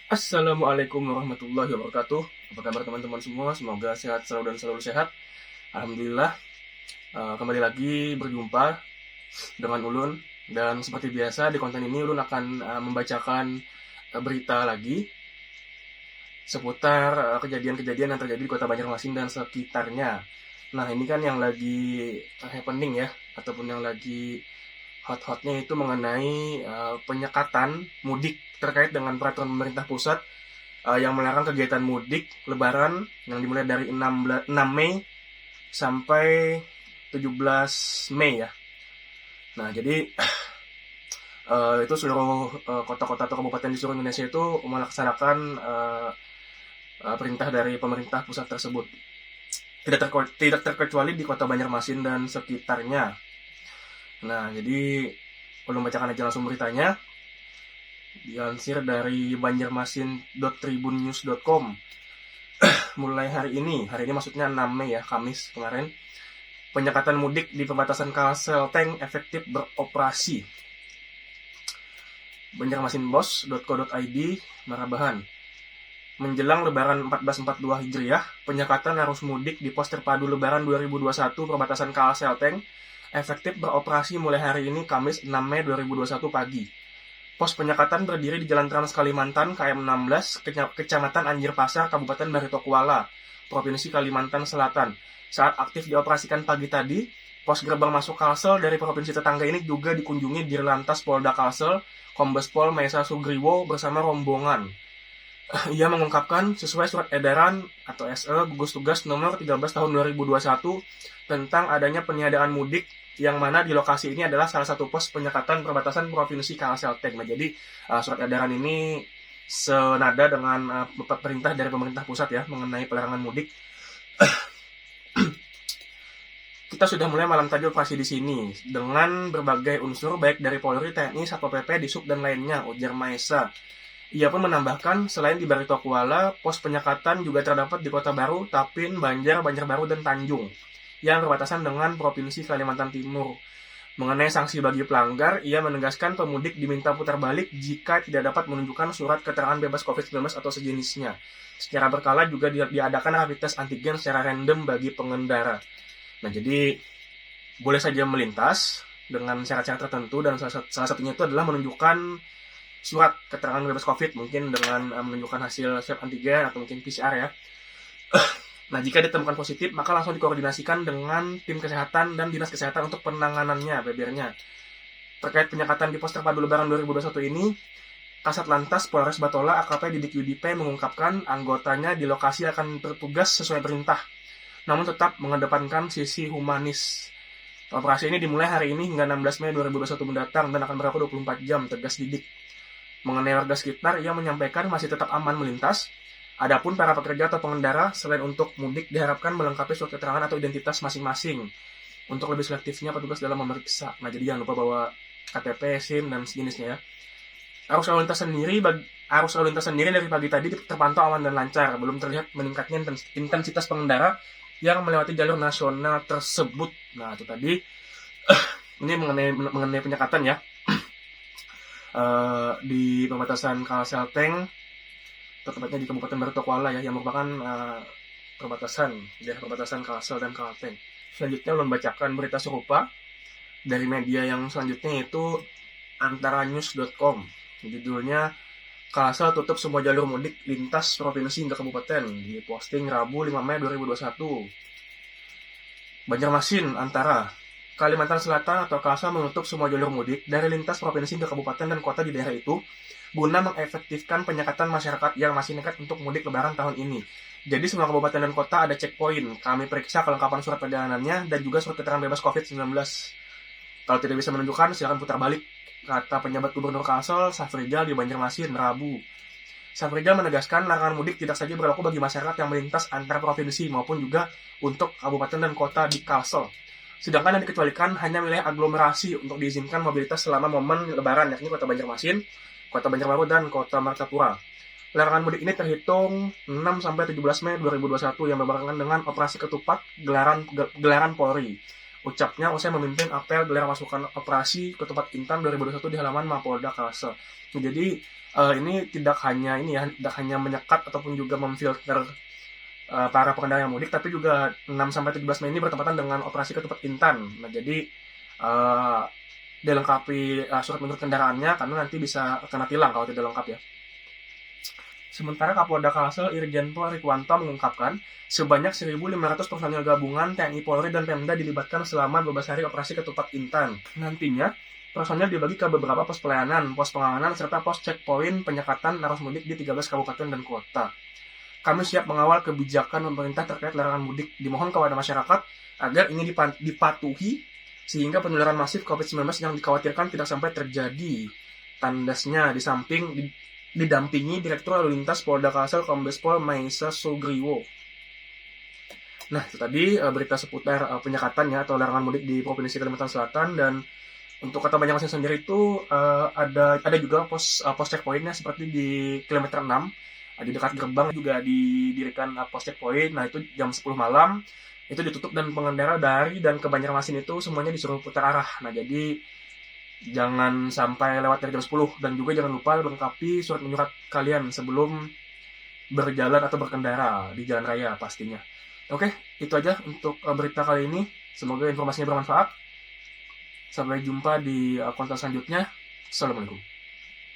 Assalamualaikum warahmatullahi wabarakatuh. Apa kabar teman-teman semua? Semoga sehat selalu dan selalu sehat. Alhamdulillah, kembali lagi berjumpa dengan Ulun. Dan seperti biasa di konten ini Ulun akan membacakan berita lagi seputar kejadian-kejadian yang terjadi di Kota Banjarmasin dan sekitarnya. Nah, ini kan yang lagi happening ya, ataupun yang lagi hot-hotnya itu mengenai penyekatan mudik terkait dengan peraturan pemerintah pusat yang melarang kegiatan mudik Lebaran yang dimulai dari 6 Mei sampai 17 Mei ya. Nah, jadi itu seluruh kota-kota atau kabupaten di seluruh Indonesia itu melaksanakan perintah dari pemerintah pusat tersebut. Tidak terkecuali di Kota Banjarmasin dan sekitarnya. Nah, jadi belum bacakan aja langsung beritanya. Dilansir dari banjarmasin.tribunnews.com. Mulai hari ini maksudnya 6 Mei ya, Kamis kemarin, penyekatan mudik di perbatasan Kalselteng efektif beroperasi. Banjarmasinbos.co.id Marabahan. Menjelang Lebaran 1442 Hijriah, penyekatan arus mudik di pos terpadu Lebaran 2021 perbatasan Kalselteng efektif beroperasi mulai hari ini Kamis 6 Mei 2021 pagi. Pos penyekatan berdiri di Jalan Trans Kalimantan KM 16, Kecamatan Anjir Pasar, Kabupaten Barito Kuala, Provinsi Kalimantan Selatan. Saat aktif dioperasikan pagi tadi, pos gerbang masuk Kalsel dari provinsi tetangga ini juga dikunjungi Dirlantas Polda Kalsel, Kombes Pol Maesa Sugriwo bersama rombongan. Ia mengungkapkan sesuai surat edaran atau SE gugus tugas nomor 13 tahun 2021 tentang adanya peniadaan mudik yang mana di lokasi ini adalah salah satu pos penyekatan perbatasan Provinsi Kalselteng. Nah, jadi surat edaran ini senada dengan perintah dari pemerintah pusat ya mengenai pelarangan mudik. Kita sudah mulai malam tadi operasi di sini dengan berbagai unsur baik dari Polri, TNI, Satpol PP, Disub dan lainnya, ujar Maesa. Ia pun menambahkan, selain di Barito Kuala, pos penyekatan juga terdapat di Kota Baru, Tapin, Banjar, Banjarbaru, dan Tanjung, yang berbatasan dengan Provinsi Kalimantan Timur. Mengenai sanksi bagi pelanggar, ia menegaskan pemudik diminta putar balik jika tidak dapat menunjukkan surat keterangan bebas COVID-19 atau sejenisnya. Secara berkala juga diadakan rapid test antigen secara random bagi pengendara. Nah, jadi boleh saja melintas dengan syarat-syarat tertentu dan salah satunya itu adalah menunjukkan surat keterangan bebas COVID, mungkin dengan menunjukkan hasil swab antigen atau mungkin PCR ya. Nah, jika ditemukan positif, maka langsung dikoordinasikan dengan tim kesehatan dan dinas kesehatan untuk penanganannya, bebernya. Terkait penyekatan di pos terpadu Lebaran 2021 ini, Kasat Lantas Polres Batola AKP Didik UDP mengungkapkan anggotanya di lokasi akan bertugas sesuai perintah, namun tetap mengedepankan sisi humanis. Operasi ini dimulai hari ini hingga 16 Mei 2021 mendatang dan akan berlaku 24 jam, tegas Didik. Mengenai warga sekitar, ia menyampaikan masih tetap aman melintas. Adapun para pekerja atau pengendara, selain untuk mudik, diharapkan melengkapi surat keterangan atau identitas masing-masing. Untuk lebih selektifnya petugas dalam memeriksa. Nah, jadi jangan lupa bawa KTP, SIM, dan sejenisnya ya. Arus lalu lintas sendiri dari pagi tadi terpantau aman dan lancar. Belum terlihat meningkatnya intensitas pengendara yang melewati jalur nasional tersebut. Nah, itu tadi. Ini mengenai penyekatan ya. Di perbatasan Kalselteng, tepatnya di Kabupaten Barito Kuala ya, yang merupakan daerah perbatasan Kalsel dan Kalteng. Selanjutnya ulun bacakan berita serupa dari media yang selanjutnya yaitu antaranews.com. Judulnya, Kalsel tutup semua jalur mudik lintas provinsi hingga kabupaten. Diposting Rabu 5 Mei 2021. Banjarmasin, Antara. Kalimantan Selatan atau Kalsel menutup semua jalur mudik dari lintas provinsi hingga kabupaten dan kota di daerah itu guna mengefektifkan penyekatan masyarakat yang masih nekat untuk mudik Lebaran tahun ini. Jadi semua kabupaten dan kota ada checkpoint. Kami periksa kelengkapan surat perjalanannya dan juga surat keterangan bebas COVID-19. Kalau tidak bisa menunjukkan, silakan putar balik, kata penjabat Gubernur Kalsel, Safrijal di Banjarmasin, Rabu. Safrijal menegaskan larangan mudik tidak saja berlaku bagi masyarakat yang melintas antar provinsi maupun juga untuk kabupaten dan kota di Kalsel. Sedangkan yang dikecualikan hanya wilayah aglomerasi untuk diizinkan mobilitas selama momen Lebaran, yakni Kota Banjarmasin, Kota Banjarbaru, dan Kota Martapura. Larangan mudik ini terhitung 6-17 Mei 2021 yang berbarengan dengan operasi ketupat gelaran Polri. Ucapnya usai memimpin apel gelar pasukan operasi ke tempat Intan 2021 di halaman Mapolda Kalsel. Jadi ini tidak hanya menyekat ataupun juga memfilter para pengendara yang mudik, tapi juga 6-17 Mei ini bertepatan dengan operasi ke tempat Intan. Nah, jadi dilengkapi surat menurut kendaraannya karena nanti bisa kena tilang kalau tidak lengkap ya. Sementara Kapolda Kalsel Irjen Pol Rikwanto mengungkapkan, sebanyak 1.500 personil gabungan TNI Polri dan Pemda dilibatkan selama 12 hari operasi ketupat Intan. Nantinya, personil dibagi ke beberapa pos pelayanan, pos pengamanan, serta pos checkpoint penyekatan arus mudik di 13 kabupaten dan kota. Kami siap mengawal kebijakan pemerintah terkait larangan mudik. Dimohon kepada masyarakat agar ini dipatuhi sehingga penularan masif COVID-19 yang dikhawatirkan tidak sampai terjadi. Tandasnya di samping didampingi Direktur Lalu Lintas Polda Kalsel Kombes Pol Maisa Sugriwo. Nah, itu tadi berita seputar penyekatannya atau larangan mudik di Provinsi Kalimantan Selatan. Dan untuk Kota Banjarmasin sendiri itu ada juga pos checkpointnya seperti di kilometer 6 di dekat gerbang juga didirikan pos checkpoint. Nah, itu jam 10 malam itu ditutup dan pengendara dari dan ke Banjarmasin itu semuanya disuruh putar arah. Nah, jadi jangan sampai lewat dari jam 10 dan juga jangan lupa lengkapi surat menyurat kalian sebelum berjalan atau berkendara di jalan raya pastinya. Oke, itu aja untuk berita kali ini. Semoga informasinya bermanfaat. Sampai jumpa di konten selanjutnya. Assalamualaikum.